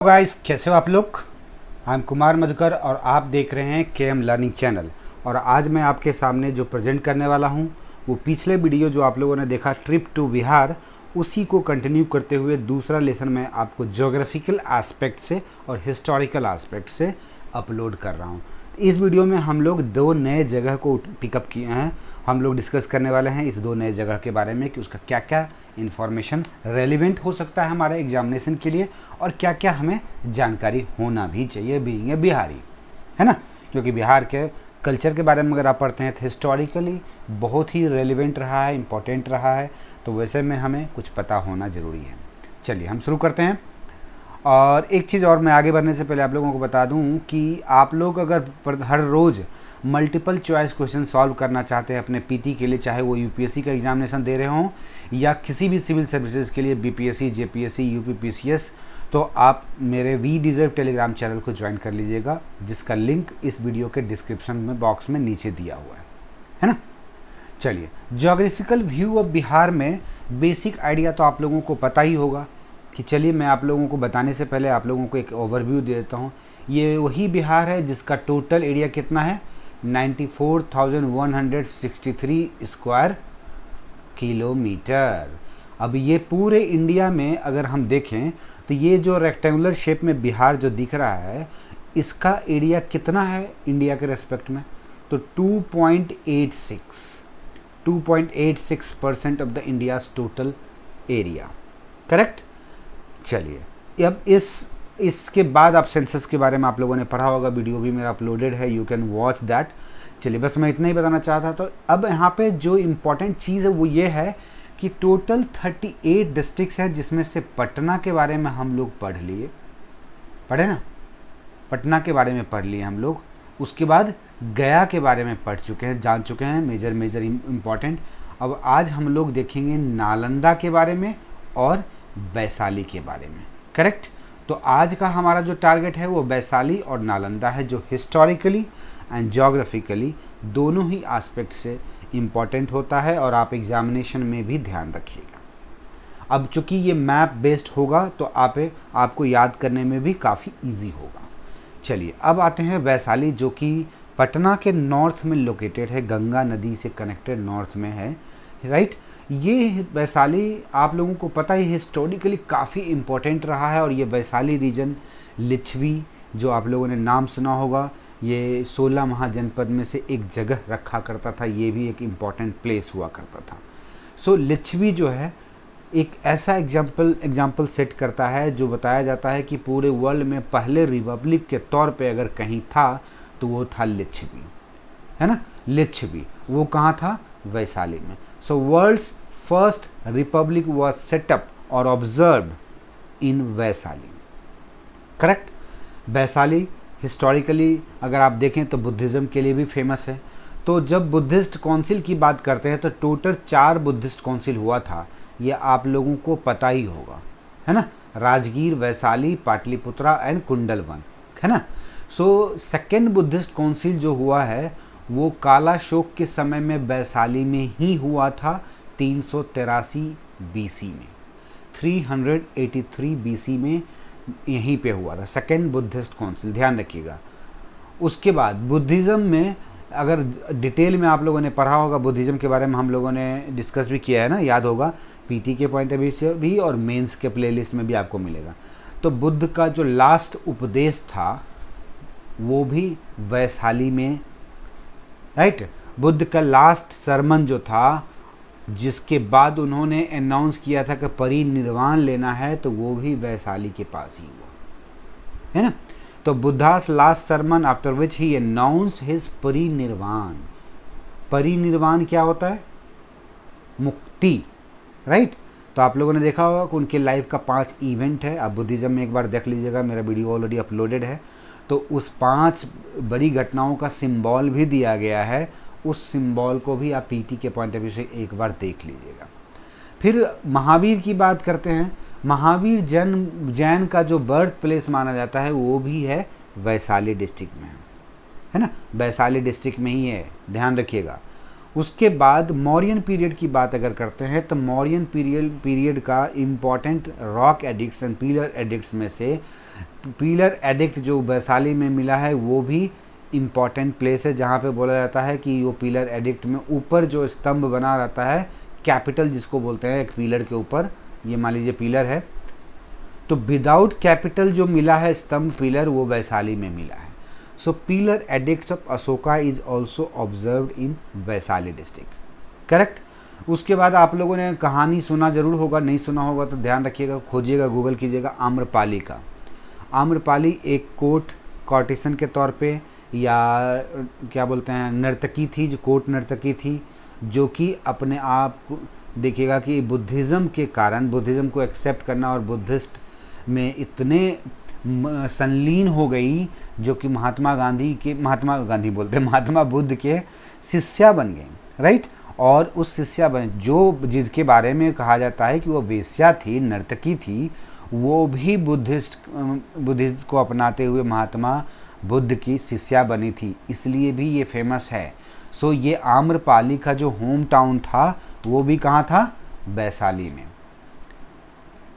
Guys, कैसे हो आप लोग। आई एम कुमार मधुकर और आप देख रहे हैं केएम लर्निंग चैनल। और आज मैं आपके सामने जो प्रेजेंट करने वाला हूं वो पिछले वीडियो जो आप लोगों ने देखा ट्रिप टू बिहार, उसी को कंटिन्यू करते हुए दूसरा लेसन मैं आपको ज्योग्राफिकल एस्पेक्ट से और हिस्टोरिकल एस्पेक्ट से अपलोड कर रहा हूं। इस वीडियो में हम लोग दो नए जगह को पिकअप किए हैं। हम लोग डिस्कस करने वाले हैं इस दो नए जगह के बारे में कि उसका क्या क्या इन्फॉर्मेशन रेलिवेंट हो सकता है हमारे एग्जामिनेशन के लिए और क्या क्या हमें जानकारी होना भी चाहिए बीइंग ए बिहारी, है ना। क्योंकि बिहार के कल्चर के बारे में अगर आप पढ़ते हैं तो हिस्टोरिकली बहुत ही रेलिवेंट रहा है, इम्पोर्टेंट रहा है, तो वैसे में हमें कुछ पता होना ज़रूरी है। चलिए हम शुरू करते हैं। और एक चीज़ और, मैं आगे बढ़ने से पहले आप लोगों को बता दूं कि आप लोग अगर हर रोज़ मल्टीपल चॉइस क्वेश्चन सॉल्व करना चाहते हैं अपने पीटी के लिए, चाहे वो यूपीएससी का एग्जामिनेशन दे रहे हों या किसी भी सिविल सर्विसेज के लिए, बीपीएससी, जेपीएससी, यूपी पीसीएस, तो आप मेरे वी डिज़र्व टेलीग्राम चैनल को ज्वाइन कर लीजिएगा, जिसका लिंक इस वीडियो के डिस्क्रिप्शन में बॉक्स में नीचे दिया हुआ है ना। चलिए, ज्योग्राफिकल व्यू ऑफ बिहार में बेसिक आइडिया तो आप लोगों को पता ही होगा कि चलिए मैं आप लोगों को बताने से पहले आप लोगों को एक ओवरव्यू दे देता हूँ। ये वही बिहार है जिसका टोटल एरिया कितना है, 94,163 स्क्वायर किलोमीटर। अब ये पूरे इंडिया में अगर हम देखें तो ये जो रेक्टेंगुलर शेप में बिहार जो दिख रहा है, इसका एरिया कितना है इंडिया के रेस्पेक्ट में, तो 2.86% of the India's total area, correct. चलिए, अब इसके बाद आप सेंसस के बारे में आप लोगों ने पढ़ा होगा, वीडियो भी मेरा अपलोडेड है, यू कैन वॉच दैट। चलिए, बस मैं इतना ही बताना चाहता था। तो अब यहाँ पे जो इम्पोर्टेंट चीज़ है वो ये है कि टोटल 38 डिस्ट्रिक्ट्स हैं, जिसमें से पटना के बारे में हम लोग पढ़े ना, पटना के बारे में पढ़ लिए हम लोग। उसके बाद गया के बारे में पढ़ चुके हैं, जान चुके हैं, मेजर इम्पॉर्टेंट। अब आज हम लोग देखेंगे नालंदा के बारे में और वैशाली के बारे में, करेक्ट। तो आज का हमारा जो टारगेट है वो वैशाली और नालंदा है, जो हिस्टोरिकली एंड ज्योग्राफिकली दोनों ही एस्पेक्ट से इम्पॉर्टेंट होता है और आप एग्जामिनेशन में भी ध्यान रखिएगा। अब चूंकि ये मैप बेस्ड होगा तो आपको याद करने में भी काफ़ी इजी होगा। चलिए, अब आते हैं वैशाली, जो कि पटना के नॉर्थ में लोकेटेड है, गंगा नदी से कनेक्टेड नॉर्थ में है, राइट। ये वैशाली आप लोगों को पता ही हिस्टोरिकली काफ़ी इम्पोर्टेंट रहा है। और ये वैशाली रीजन, लिच्छवी जो आप लोगों ने नाम सुना होगा, ये 16 महाजनपद में से एक जगह रखा करता था, ये भी एक इम्पॉर्टेंट प्लेस हुआ करता था। सो लिच्छवी जो है एक ऐसा एग्जाम्पल सेट करता है जो बताया जाता है कि पूरे वर्ल्ड में पहले रिपब्लिक के तौर पे अगर कहीं था तो वो था लिच्छवी, है ना। लिच्छवी वो कहाँ था, वैशाली में। So world's first republic was set up और observed in Vaishali, correct. Vaishali historically अगर आप देखें तो बुद्धिज़्म के लिए भी फेमस है। तो जब बुद्धिस्ट काउंसिल की बात करते हैं तो टोटल 4 बुद्धिस्ट काउंसिल हुआ था, ये आप लोगों को पता ही होगा, है ना। राजगीर, वैशाली, पाटलिपुत्रा एंड कुंडलवन, है ना। सो सेकेंड बुद्धिस्ट काउंसिल जो हुआ है वो कालाशोक के समय में वैशाली में ही हुआ था, 383 बीसी में, 383 बीसी में यहीं पे हुआ था सेकेंड बुद्धिस्ट काउंसिल, ध्यान रखिएगा। उसके बाद बुद्धिज़्म में अगर डिटेल में आप लोगों ने पढ़ा होगा, बुद्धिज़्म के बारे में हम लोगों ने डिस्कस भी किया है ना, याद होगा, पीटी के पॉइंट ऑफ व्यू से भी और मेंस के प्लेलिस्ट में भी आपको मिलेगा। तो बुद्ध का जो लास्ट उपदेश था वो भी वैशाली में, राइट। बुद्ध का लास्ट सरमन जो था, जिसके बाद उन्होंने अनाउंस किया था कि परिनिर्वाण लेना है, तो वो भी वैशाली के पास ही हुआ, है ना। तो Buddha's last sermon after which he announce his parinirvana. Parinirvana क्या होता है, मुक्ति, राइट। तो आप लोगों ने देखा होगा कि उनके लाइफ का 5 इवेंट है, आप बुद्धिज़्म में एक बार देख लीजिएगा, मेरा वीडियो ऑलरेडी अपलोडेड है। तो उस 5 बड़ी घटनाओं का सिंबल भी दिया गया है, उस सिंबल को भी आप पीटी के पॉइंट ऑफ व्यू से एक बार देख लीजिएगा। फिर महावीर की बात करते हैं। महावीर जैन का जो बर्थ प्लेस माना जाता है वो भी है वैशाली डिस्ट्रिक्ट में, है ना, वैशाली डिस्ट्रिक्ट में ही है, ध्यान रखिएगा। उसके बाद मौर्यन पीरियड की बात अगर करते हैं तो मौर्यन पीरियड का important rock addicts and pillar addicts में से पिलर एडिक्ट जो वैशाली में मिला है वो भी इम्पॉर्टेंट प्लेस है, जहाँ पे बोला जाता है कि वो पिलर एडिक्ट में ऊपर जो स्तंभ बना रहता है, कैपिटल जिसको बोलते हैं, एक पिलर के ऊपर, ये मान लीजिए पिलर है, तो विदाउट कैपिटल जो मिला है स्तंभ पिलर, वो वैशाली में मिला है। So pillar edicts of Ashoka is also observed in Vaishali district, correct. उसके बाद आप लोगों ने कहानी सुना जरूर होगा, नहीं सुना होगा तो ध्यान रखिएगा, खोजिएगा, गूगल कीजिएगा, आम्रपाली का। आम्रपाली एक कॉर्टिसन के तौर पे, या क्या बोलते हैं, नर्तकी थी, जो कोर्ट नर्तकी थी, जो कि अपने आप को देखिएगा कि बुद्धिज़्म के कारण, बुद्धिज़्म को एक्सेप्ट करना और बुद्धिस्ट में इतने संलीन हो गई, जो कि महात्मा बुद्ध के शिष्या बन गए, राइट। और उस शिष्या बन जो जिसके बारे में कहा जाता है कि वो वेश्या थी, नर्तकी थी, वो भी बुद्धिस्ट को अपनाते हुए महात्मा बुद्ध की शिष्या बनी थी, इसलिए भी ये फेमस है। सो ये आम्रपाली का जो होम टाउन था वो भी कहाँ था, वैशाली में।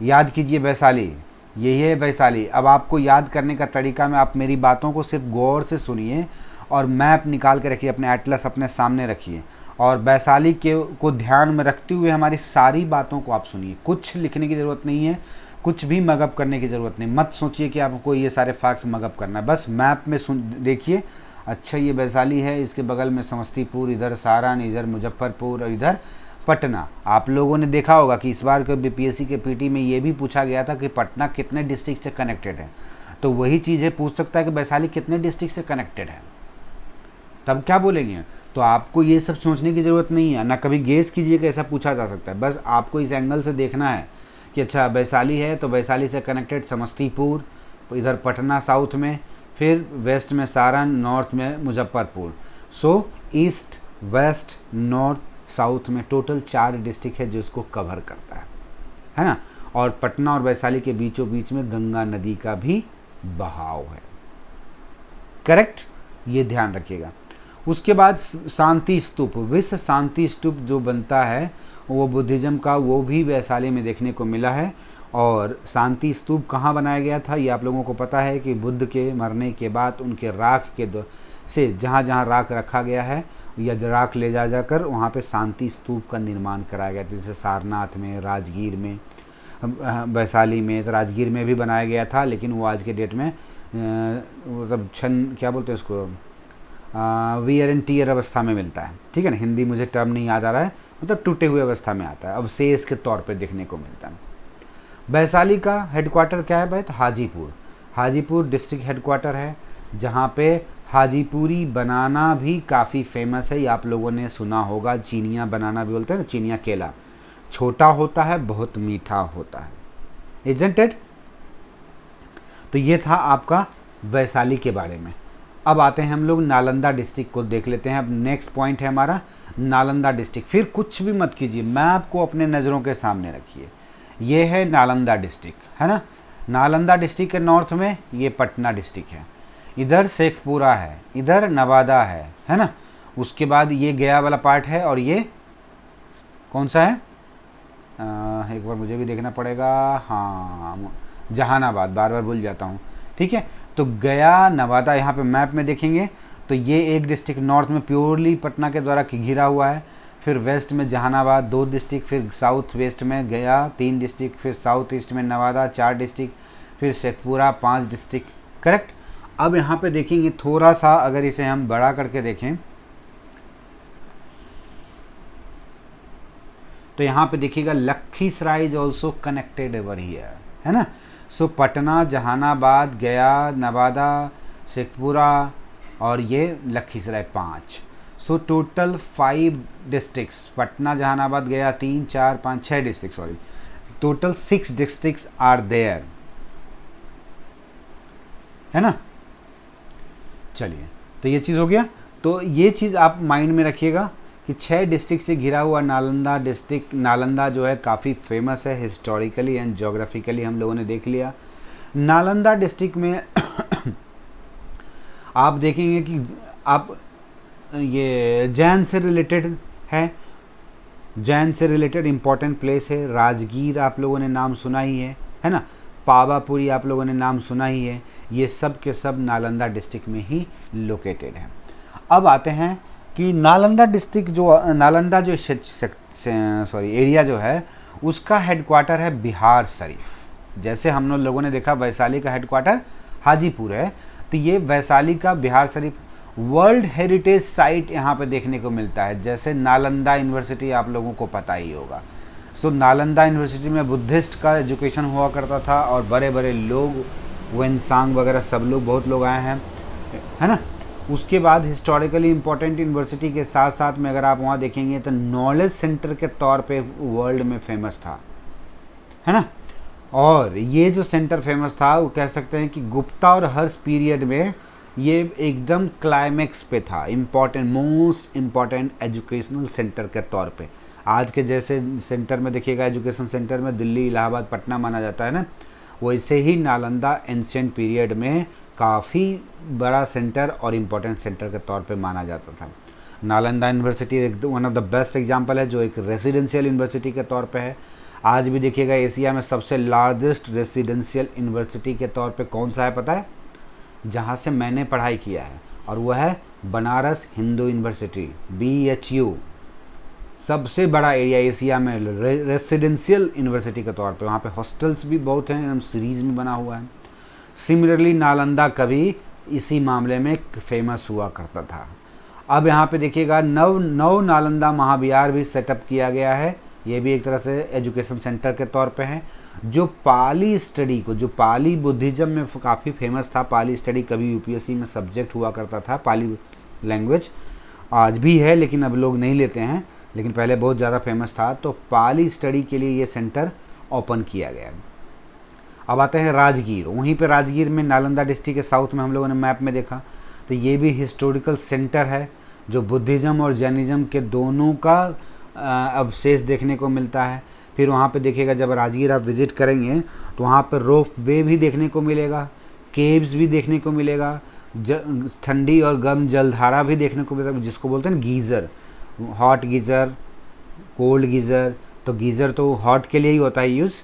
याद कीजिए वैशाली, यही है वैशाली। अब आपको याद करने का तरीका में आप मेरी बातों को सिर्फ गौर से सुनिए और मैप निकाल के रखिए, अपने एटलस अपने सामने रखिए और वैशाली को ध्यान में रखते हुए हमारी सारी बातों को आप सुनिए। कुछ लिखने की ज़रूरत नहीं है, कुछ भी मगअप करने की ज़रूरत नहीं। मत सोचिए कि आपको ये सारे फैक्ट्स मगअप करना है, बस मैप में देखिए, अच्छा ये वैशाली है, इसके बगल में समस्तीपुर, इधर सारण, इधर मुजफ्फरपुर और इधर पटना। आप लोगों ने देखा होगा कि इस बार के बीपीएससी के पीटी में ये भी पूछा गया था कि पटना कितने डिस्ट्रिक्ट से कनेक्टेड है, तो वही चीज़ें पूछ सकता है कि वैशाली कितने डिस्ट्रिक्ट से कनेक्टेड है, तब क्या बोलेंगे। तो आपको ये सब सोचने की ज़रूरत नहीं है, ना कभी गेस कीजिए कि ऐसा पूछा जा सकता है। बस आपको इस एंगल से देखना है कि अच्छा वैशाली है तो वैशाली से कनेक्टेड समस्तीपुर, इधर पटना साउथ में, फिर वेस्ट में सारण, नॉर्थ में मुजफ्फरपुर। सो ईस्ट, वेस्ट, नॉर्थ, साउथ में टोटल 4 डिस्ट्रिक्ट है जो इसको कवर करता है ना। और पटना और वैशाली के बीचों बीच में गंगा नदी का भी बहाव है, करेक्ट, ये ध्यान रखिएगा। उसके बाद शांति स्तूप, विश्व शांति स्तूप जो बनता है वो बुद्धिज़्म का, वो भी वैशाली में देखने को मिला है। और शांति स्तूप कहाँ बनाया गया था ये आप लोगों को पता है कि बुद्ध के मरने के बाद उनके राख के से जहाँ जहाँ राख रखा गया है या राख ले जाकर वहाँ पे शांति स्तूप का निर्माण कराया गया था। जैसे सारनाथ में, राजगीर में, वैशाली में, तो राजगीर में भी बनाया गया था, लेकिन वो आज के डेट में मतलब क्या बोलते हैं उसको, वियर एंड टीयर अवस्था में मिलता है, ठीक है ना। हिंदी मुझे टर्म नहीं याद आ रहा है, मतलब टूटे हुए अवस्था में आता है, अवशेष के तौर पे देखने को मिलता है। वैशाली का हेडक्वार्टर क्या है भाई, तो हाजीपुर। हाजीपुर डिस्ट्रिक्ट हेडक्वार्टर है, जहाँ पे हाजीपुरी बनाना भी काफ़ी फेमस है। ये आप लोगों ने सुना होगा, चीनिया बनाना भी बोलते हैं ना, चीनिया केला, छोटा होता है, बहुत मीठा होता है, इजंट इट। तो ये था आपका वैशाली के बारे में। अब आते हैं हम लोग नालंदा डिस्ट्रिक्ट को देख लेते हैं। अब नेक्स्ट पॉइंट है हमारा नालंदा डिस्ट्रिक्ट। फिर कुछ भी मत कीजिए, मैप को अपने नज़रों के सामने रखिए। ये है नालंदा डिस्ट्रिक्ट, है ना। नालंदा डिस्ट्रिक्ट के नॉर्थ में ये पटना डिस्ट्रिक्ट है, इधर शेखपुरा है, इधर नवादा है ना। उसके बाद ये गया वाला पार्ट है, और ये कौन सा है, एक बार मुझे भी देखना पड़ेगा, हाँ जहानाबाद, बार बार भूल जाता हूँ, ठीक है। तो गया, नवादा, यहाँ पे मैप में देखेंगे तो ये एक डिस्ट्रिक्ट नॉर्थ में प्योरली पटना के द्वारा घिरा हुआ है। फिर वेस्ट में जहानाबाद 2 डिस्ट्रिक्ट, फिर साउथ वेस्ट में गया 3 डिस्ट्रिक्ट, फिर साउथ ईस्ट में नवादा 4 डिस्ट्रिक्ट, फिर शेखपुरा 5 डिस्ट्रिक्ट, करेक्ट। अब यहाँ पे देखेंगे थोड़ा सा, अगर इसे हम बड़ा करके देखें तो यहाँ पे देखिएगा Lakhisarai is also connected ever here, है ना। सो पटना, जहानाबाद, गया, नवादा, शेखपुरा और ये Lakhisarai 5। So total 5 districts, Patna, Jehanabad, Gaya 3, 4, 5, 6 district, sorry, total 6 districts are there, है ना। चलिए, तो ये चीज़ हो गया। तो ये चीज़ आप माइंड में रखिएगा कि 6 डिस्ट्रिक्ट से घिरा हुआ नालंदा डिस्ट्रिक्ट, नालंदा जो है काफ़ी फेमस है हिस्टोरिकली एंड जोग्राफिकली, हम लोगों ने देख लिया। नालंदा डिस्ट्रिक्ट में आप देखेंगे कि आप ये जैन से रिलेटेड है, जैन से रिलेटेड इम्पॉर्टेंट प्लेस है। राजगीर आप लोगों ने नाम सुना ही है ना। पावापुरी आप लोगों ने नाम सुना ही है, ये सब के सब नालंदा डिस्ट्रिक्ट में ही लोकेटेड है। अब आते हैं कि नालंदा डिस्ट्रिक्ट जो एरिया जो है उसका हेडक्वार्टर है बिहार शरीफ। जैसे हम लोगों ने देखा वैशाली का हेडक्वार्टर हाजीपुर है, तो ये वैशाली का Bihar Sharif world heritage site यहाँ पे देखने को मिलता है। जैसे नालंदा यूनिवर्सिटी आप लोगों को पता ही होगा। सो नालंदा यूनिवर्सिटी में बुद्धिस्ट का एजुकेशन हुआ करता था और बड़े बड़े लोग वेनसांग वगैरह सब लोग बहुत लोग आए हैं, है ना। उसके बाद हिस्टोरिकली इम्पोर्टेंट यूनिवर्सिटी के साथ साथ में अगर आप वहाँ देखेंगे तो नॉलेज सेंटर के तौर पे वर्ल्ड में फेमस था, है ना। और ये जो सेंटर फेमस था वो कह सकते हैं कि गुप्ता और हर्ष पीरियड में ये एकदम क्लाइमेक्स पे था, मोस्ट इम्पॉर्टेंट एजुकेशनल सेंटर के तौर पे। आज के जैसे सेंटर में देखिएगा एजुकेशन सेंटर में दिल्ली, इलाहाबाद, पटना माना जाता है ना, वैसे ही नालंदा एंशिएंट पीरियड में काफ़ी बड़ा सेंटर और इम्पोर्टेंट सेंटर के तौर पे माना जाता था। नालंदा यूनिवर्सिटी एक one of the best example है जो एक रेसिडेंशियल यूनिवर्सिटी के तौर पे है। आज भी देखिएगा एशिया में सबसे लार्जेस्ट रेसिडेंशियल यूनिवर्सिटी के तौर पे कौन सा है पता है? जहाँ से मैंने पढ़ाई किया है, और वह है बनारस हिंदू यूनिवर्सिटी, BHU। सबसे बड़ा एरिया एशिया में रेसिडेंशियल यूनिवर्सिटी के तौर पे, वहाँ पे हॉस्टल्स भी बहुत हैं, एकदम सीरीज में बना हुआ है। सिमिलरली नालंदा कभी इसी मामले में फेमस हुआ करता था। अब यहाँ पे देखिएगा नव नालंदा महाविहार भी सेटअप किया गया है। ये भी एक तरह से एजुकेशन सेंटर के तौर पे है, जो पाली स्टडी को, जो पाली बुद्धिज़्म में काफ़ी फेमस था। पाली स्टडी कभी UPSC में सब्जेक्ट हुआ करता था, पाली लैंग्वेज आज भी है लेकिन अब लोग नहीं लेते हैं, लेकिन पहले बहुत ज़्यादा फेमस था। तो पाली स्टडी के लिए ये सेंटर ओपन किया गया है। अब आते हैं राजगीर। वहीं पे राजगीर में नालंदा डिस्ट्रिक्ट के साउथ में हम लोगों ने मैप में देखा, तो ये भी हिस्टोरिकल सेंटर है जो बुद्धिज़्म और जैनिज़्म के दोनों का अवशेष देखने को मिलता है। फिर वहाँ पे देखिएगा जब राजगीर आप विजिट करेंगे तो वहाँ पर रोप वे भी देखने को मिलेगा, केव्स भी देखने को मिलेगा, ठंडी और गर्म जलधारा भी देखने को मिलेगा, जिसको बोलते हैं geyser, hot geyser, cold geyser. तो गीज़र तो हॉट के लिए ही होता है यूज़,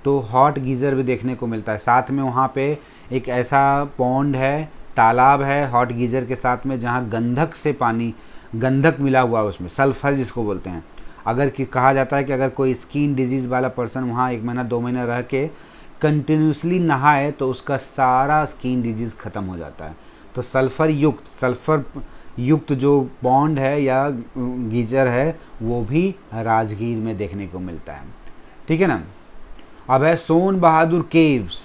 तो हॉट गीज़र भी देखने को मिलता है। साथ में वहाँ पे एक ऐसा पॉन्ड है, तालाब है हॉट गीज़र के साथ में, जहाँ गंधक से पानी, गंधक मिला हुआ है उसमें, सल्फर जिसको बोलते हैं। अगर कि कहा जाता है कि अगर कोई स्किन डिजीज़ वाला पर्सन वहाँ 1 महीना 2 महीना रह के कंटिन्यूसली नहाए तो उसका सारा स्किन डिजीज़ ख़त्म हो जाता है। तो सल्फ़र युक्त जो पॉन्ड है या गीज़र है वो भी राजगीर में देखने को मिलता है, ठीक है ना। अब है सोन बहादुर केव्स,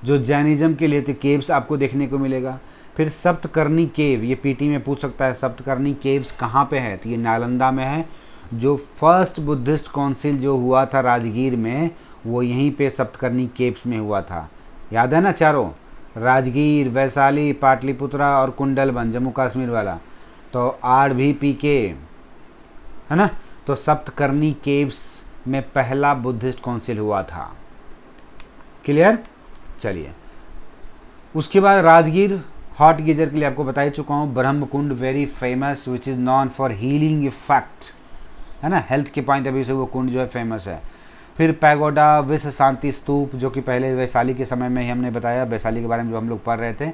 जो जैनिज़्म के लिए थे, केव्स आपको देखने को मिलेगा। फिर सप्तकर्णी केव, ये पीटी में पूछ सकता है सप्तकर्णी केव्स कहाँ पे है, तो ये नालंदा में है। जो फर्स्ट बुद्धिस्ट काउंसिल जो हुआ था राजगीर में, वो यहीं पे सप्तकर्णी केव्स में हुआ था। याद है ना चारों, राजगीर, वैशाली, पाटलिपुत्रा और कुंडलबन, जम्मू कश्मीर वाला। तो RVPK है ना। तो सप्तकर्णी केव्स में पहला बुद्धिस्ट काउंसिल हुआ था। क्लियर? चलिए, उसके बाद राजगीर हॉट गीजर के लिए आपको बता ही चुका हूँ। Brahma Kund very famous which is known for healing effect, है ना, हेल्थ के पॉइंट ऑफ व्यू से वो कुंड जो है फेमस है। फिर पैगोडा, विश्व शांति स्तूप, जो कि पहले वैशाली के समय में ही हमने बताया, वैशाली के बारे में जो हम लोग पढ़ रहे थे,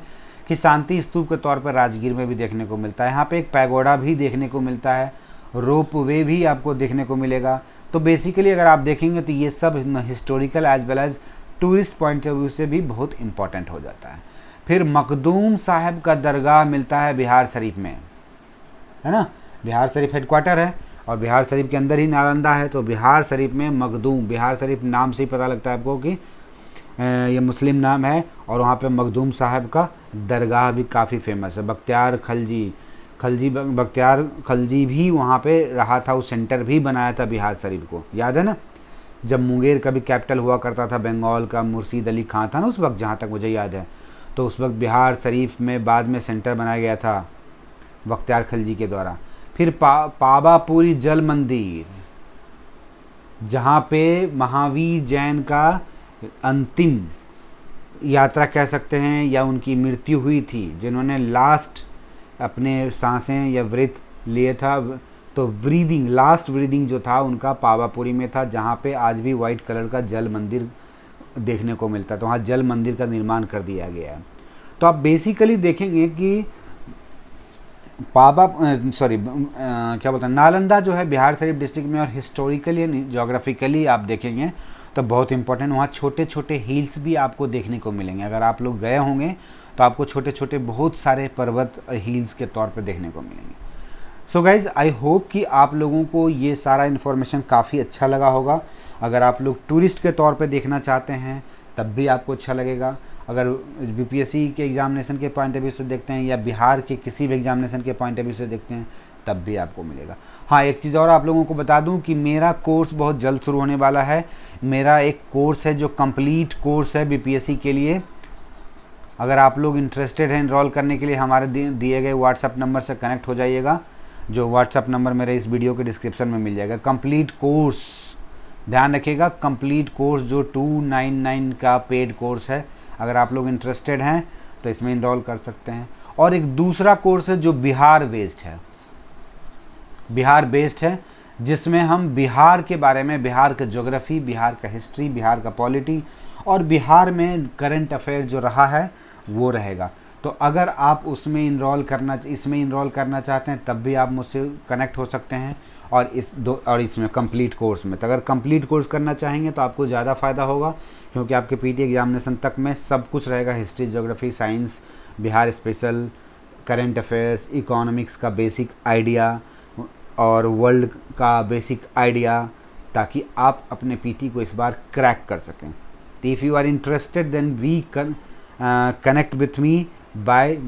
कि शांति स्तूप के तौर पर राजगीर में भी देखने को मिलता है। यहाँ पे एक पैगोडा भी देखने को मिलता है, रोप वे भी आपको देखने को मिलेगा। तो बेसिकली अगर आप देखेंगे तो ये सब historical as well as tourist point of view से भी बहुत इंपॉर्टेंट हो जाता है। फिर मखदूम साहब का दरगाह मिलता है बिहार शरीफ में, है ना। बिहार शरीफ हेडक्वार्टर है और बिहार शरीफ के अंदर ही नालंदा है। तो बिहार शरीफ में मखदूम, बिहार शरीफ नाम से ही पता लगता है आपको कि ये मुस्लिम नाम है, और वहाँ पे मखदूम साहब का दरगाह भी काफ़ी फेमस है। बख्तियार खलजी भी वहाँ पे रहा था, उस सेंटर भी बनाया था बिहार शरीफ को, याद है ना। जब मुंगेर का भी कैपिटल हुआ करता था बंगाल का, मुर्शीद अली खां था ना उस वक्त, जहाँ तक मुझे याद है, तो उस वक्त बिहार शरीफ में बाद में सेंटर बनाया गया था बख्तियार खलजी के द्वारा। फिर पावापुरी जल मंदिर, जहाँ पे महावीर जैन का अंतिम यात्रा कह सकते हैं या उनकी मृत्यु हुई थी, जिन्होंने लास्ट अपने सांसें या व्रत लिए था, तो लास्ट ब्रीदिंग जो था उनका पावापुरी में था, जहाँ पे आज भी वाइट कलर का जल मंदिर देखने को मिलता है, तो वहाँ जल मंदिर का निर्माण कर दिया गया है। तो आप बेसिकली देखेंगे कि क्या बोलते हैं, नालंदा जो है बिहार शरीफ डिस्ट्रिक्ट में, और हिस्टोरिकली एंड जोग्राफिकली आप देखेंगे तो बहुत इंपॉर्टेंट, वहाँ छोटे छोटे हिल्स भी आपको देखने को मिलेंगे। अगर आप लोग गए होंगे तो आपको छोटे छोटे बहुत सारे पर्वत हिल्स के तौर पे देखने को मिलेंगे। सो गाइज, आई होप कि आप लोगों को ये सारा इन्फॉर्मेशन काफ़ी अच्छा लगा होगा। अगर आप लोग टूरिस्ट के तौर पे देखना चाहते हैं तब भी आपको अच्छा लगेगा। अगर बीपीएससी के एग्जामिनेशन के पॉइंट ऑफ व्यू से देखते हैं या बिहार के किसी भी एग्जामिनेशन के पॉइंट ऑफ व्यू से देखते हैं तब भी आपको मिलेगा। हाँ, एक चीज़ और आप लोगों को बता दूं कि मेरा कोर्स बहुत जल्द शुरू होने वाला है। मेरा एक कोर्स है जो कंप्लीट कोर्स है बीपीएससी के लिए। अगर आप लोग इंटरेस्टेड हैं इनरोल करने के लिए, हमारे दिए गए व्हाट्सअप नंबर से कनेक्ट हो जाइएगा, जो व्हाट्सअप नंबर मेरे इस वीडियो के डिस्क्रिप्शन में मिल जाएगा। कंप्लीट कोर्स, ध्यान रखिएगा, कंप्लीट कोर्स जो 299 का पेड कोर्स है। अगर आप लोग इंटरेस्टेड हैं तो इसमें इनरोल कर सकते हैं। और एक दूसरा कोर्स है जो बिहार बेस्ड है, जिसमें हम बिहार के बारे में, बिहार का ज्योग्राफी, बिहार का हिस्ट्री, बिहार का पॉलिटी और बिहार में करंट अफेयर जो रहा है वो रहेगा। तो अगर आप इसमें इनरोल करना चाहते हैं तब भी आप मुझसे कनेक्ट हो सकते हैं। और इसमें कंप्लीट कोर्स में, तो अगर कंप्लीट कोर्स करना चाहेंगे तो आपको ज़्यादा फ़ायदा होगा, क्योंकि आपके पीटी एग्जामिनेशन तक में सब कुछ रहेगा, history, geography, science, Bihar special, current affairs, economics का बेसिक आइडिया और वर्ल्ड का बेसिक आइडिया, ताकि आप अपने पीटी को इस बार क्रैक कर सकें। तो if you are interested then we connect with me by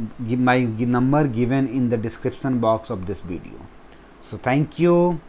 my number given in the description box of this video. So thank you.